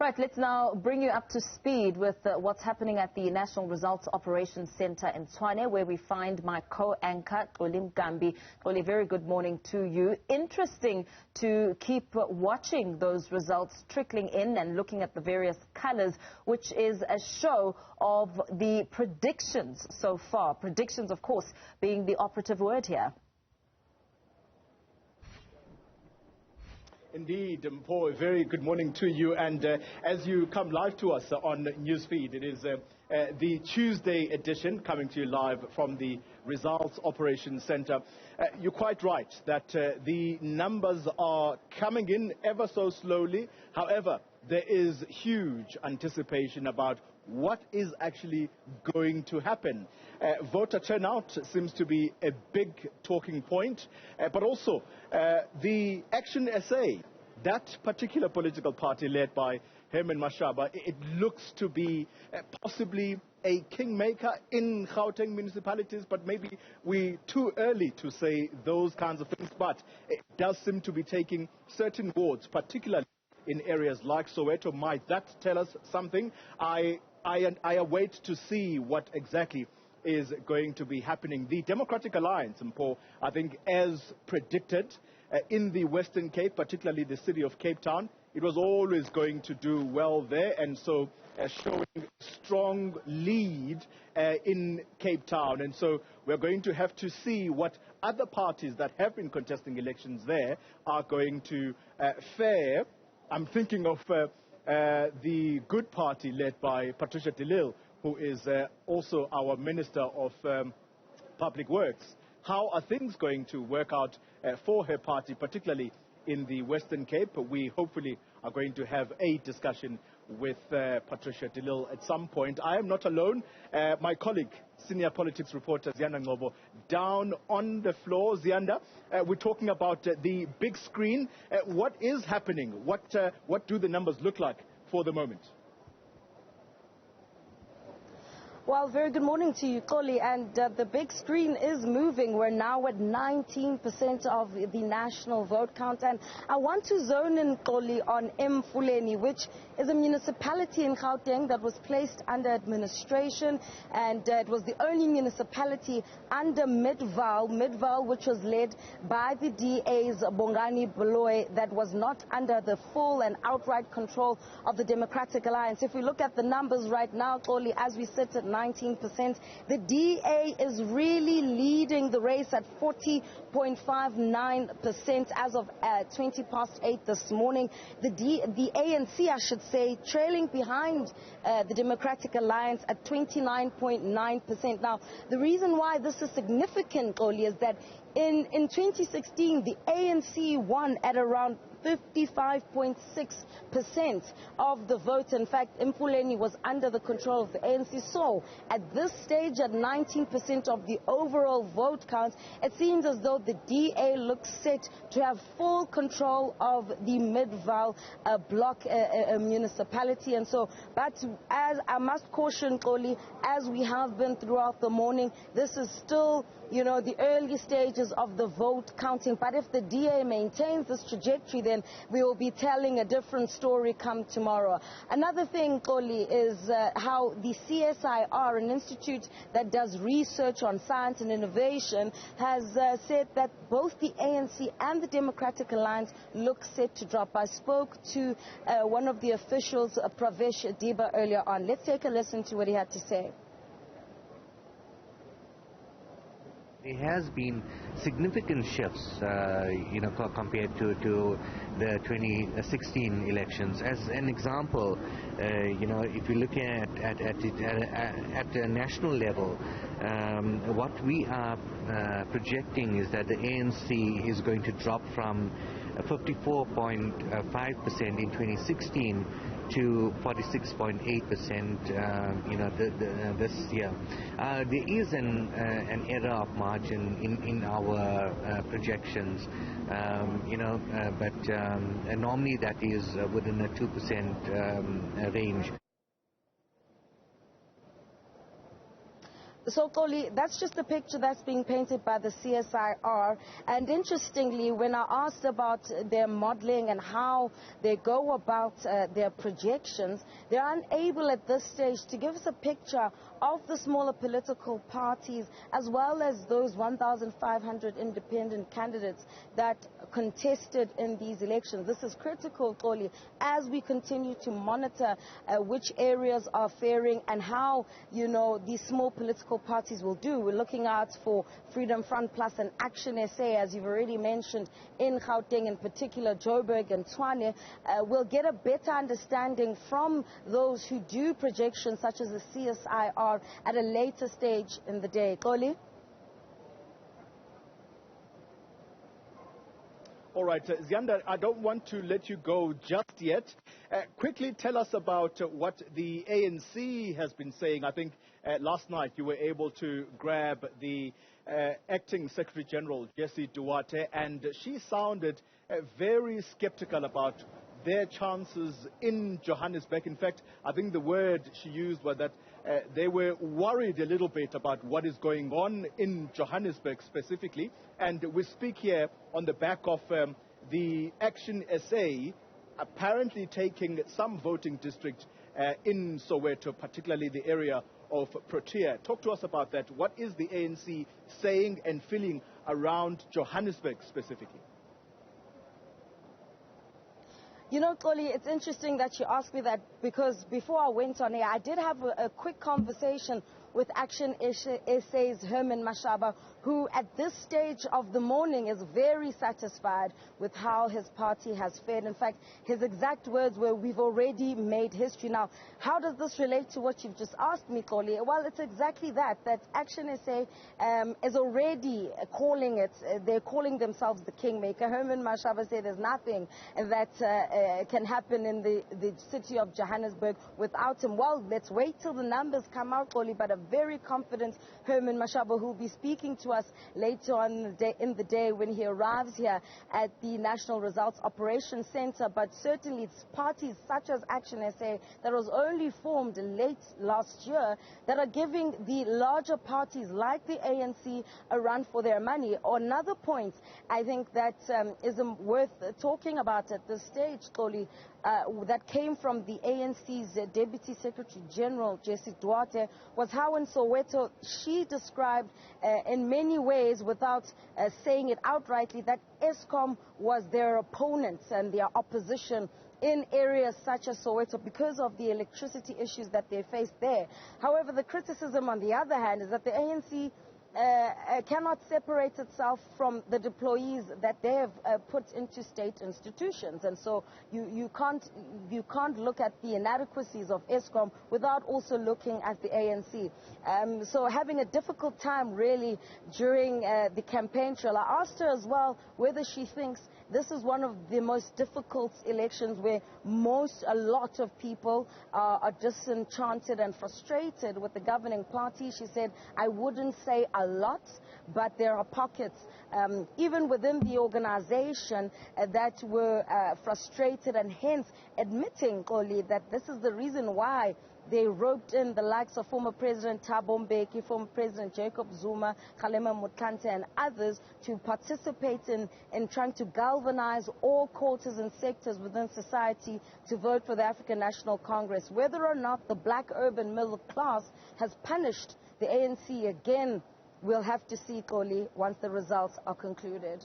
Right, let's now bring you up to speed with what's happening at the National Results Operations Center in Tshwane, where we find my co-anchor, Xoli Mngambi. Xoli, very good morning to you. Interesting to keep watching those results trickling in and looking at the various colors, which is a show of the predictions so far. Predictions, of course, being the operative word here. Indeed, Paul, very good morning to you. And as you come live to us on Newsfeed, it is the Tuesday edition coming to you live from the Results Operations Center. You're quite right that the numbers are coming in ever so slowly. However, there is huge anticipation about what is actually going to happen. Voter turnout seems to be a big talking point, but also the Action SA, that particular political party led by Herman Mashaba, it looks to be possibly a kingmaker in Gauteng municipalities, but maybe we're too early to say those kinds of things. But it does seem to be taking certain wards, particularly in areas like Soweto. Might that tell us something? I await to see what exactly is going to be happening. The Democratic Alliance, Mpo, I think as predicted in the Western Cape, particularly the city of Cape Town, it was always going to do well there, and so showing strong lead in Cape Town. And so we're going to have to see what other parties that have been contesting elections there are going to fare. I'm thinking of the Good Party led by Patricia de Lille, who is also our Minister of Public Works. How are things going to work out for her party, particularly in the Western Cape? We hopefully are going to have a discussion with Patricia de Lille at some point. I am not alone. My colleague, senior politics reporter Ziyanda Ngcobo, down on the floor. Ziyanda, we're talking about the big screen. What is happening? What do the numbers look like for the moment? Well, very good morning to you, Xoli. And the big screen is moving. We're now at 19% of the national vote count. And I want to zone in, Xoli, on Mfuleni, which is a municipality in Gauteng that was placed under administration. And it was the only municipality under Midval, which was led by the DA's Bongani Baloyi, that was not under the full and outright control of the Democratic Alliance. If we look at the numbers right now, Xoli, as we sit at 19%. The DA is really leading the race at 40.59% as of 8:20 this morning. The ANC, I should say, trailing behind the Democratic Alliance at 29.9%. Now, the reason why this is significant, Xoli, is that in 2016, the ANC won at around 55.6% of the vote. In fact, Mfuleni was under the control of the ANC. So, at this stage, at 19% of the overall vote count, it seems as though the DA looks set to have full control of the Midval block municipality. And so, but as I must caution, Xoli, as we have been throughout the morning, this is still, you know, the early stages of the vote counting. But if the DA maintains this trajectory, then we will be telling a different story come tomorrow. Another thing, Xoli, is how the CSIR, an institute that does research on science and innovation, has said that both the ANC and the Democratic Alliance look set to drop. I spoke to one of the officials, Pravesh Diba, earlier on. Let's take a listen to what he had to say. There has been significant shifts, compared to the 2016 elections. As an example, if you look at the national level, what we are projecting is that the ANC is going to drop from 54.5% in 2016 to 46.8%, this year. There is an error of margin in our projections, but normally that is within a 2% range. So, Xoli, that's just a picture that's being painted by the CSIR. And interestingly, when I asked about their modeling and how they go about their projections, they're unable at this stage to give us a picture of the smaller political parties as well as those 1,500 independent candidates that contested in these elections. This is critical, Xoli, as we continue to monitor which areas are faring and how, these small political parties will do. We're looking out for Freedom Front Plus and Action SA, as you've already mentioned, in Gauteng, in particular Joburg and Tshwane. We'll get a better understanding from those who do projections such as the CSIR at a later stage in the day. Xoli? All right, Ziyanda, I don't want to let you go just yet. Quickly tell us about what the ANC has been saying. I think last night you were able to grab the acting Secretary General, Jessie Duarte, and she sounded very skeptical about their chances in Johannesburg. In fact, I think the word she used was that they were worried a little bit about what is going on in Johannesburg specifically. And we speak here on the back of the Action SA apparently taking some voting districts in Soweto, particularly the area of Pretoria. Talk to us about that. What is the ANC saying and feeling around Johannesburg specifically? Xoli, it's interesting that you asked me that, because before I went on air, I did have a quick conversation with Action SA's Herman Mashaba, who at this stage of the morning is very satisfied with how his party has fared. In fact, his exact words were, "We've already made history." Now, how does this relate to what you've just asked me, Xoli? Well, it's exactly that Action SA is already calling it, they're calling themselves the kingmaker. Herman Mashaba said there's nothing that can happen in the city of Johannesburg without him. Well, let's wait till the numbers come out, Xoli, but a very confident Herman Mashaba, who will be speaking to us later on in the day when he arrives here at the National Results Operations Center. But certainly it's parties such as Action SA that was only formed late last year that are giving the larger parties like the ANC a run for their money. Another point I think that is worth talking about at this stage, Xoli, that came from the ANC's Deputy Secretary General, Jessie Duarte, was how in Soweto she described in many ways, without saying it outrightly, that Eskom was their opponent and their opposition in areas such as Soweto because of the electricity issues that they faced there. However, the criticism on the other hand is that the ANC cannot separate itself from the deployees that they have put into state institutions, and so you can't look at the inadequacies of Eskom without also looking at the ANC. So having a difficult time really during the campaign trail. I asked her as well whether she thinks this is one of the most difficult elections where a lot of people are disenchanted and frustrated with the governing party. She said, I wouldn't say a lot, but there are pockets, even within the organization, that were frustrated, and hence admitting, Xoli, that this is the reason why they roped in the likes of former President Thabo Mbeki, former President Jacob Zuma, Kgalema Motlanthe, and others to participate in trying to galvanize all quarters and sectors within society to vote for the African National Congress. Whether or not the black urban middle class has punished the ANC again, we'll have to see, Xoli, once the results are concluded.